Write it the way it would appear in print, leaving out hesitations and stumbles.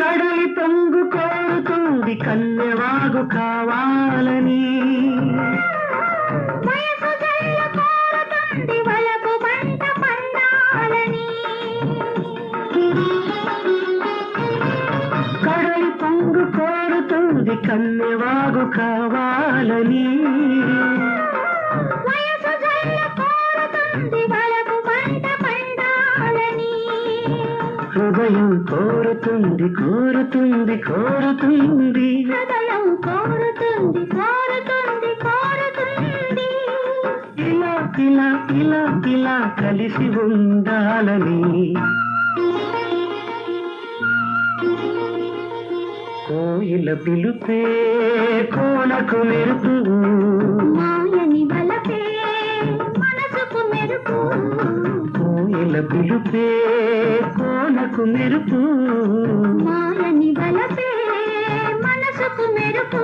కడలి పొంగు కోరుతుంది కన్నెవాగు కావాలని, కడలి పొంగు కోరుతుంది కన్నెవాగు కావాలని, హృదయం కోరుతుంది కోరుతుంది కోరుతుంది, హృదయం కోరుతుంది కోరుతుంది కోరుతుంది, ఇలా ఇలా ఇలా ఇలా కలిసి ఉండాలని. కోయిల పిలుపే కోనకు మెరుపు, మాయని బలపే మనసుకు మెరుపు, కోయిల పిలుపే కోనకు మెరుపు, మాయని బలపే మనసుకు మెరుపు.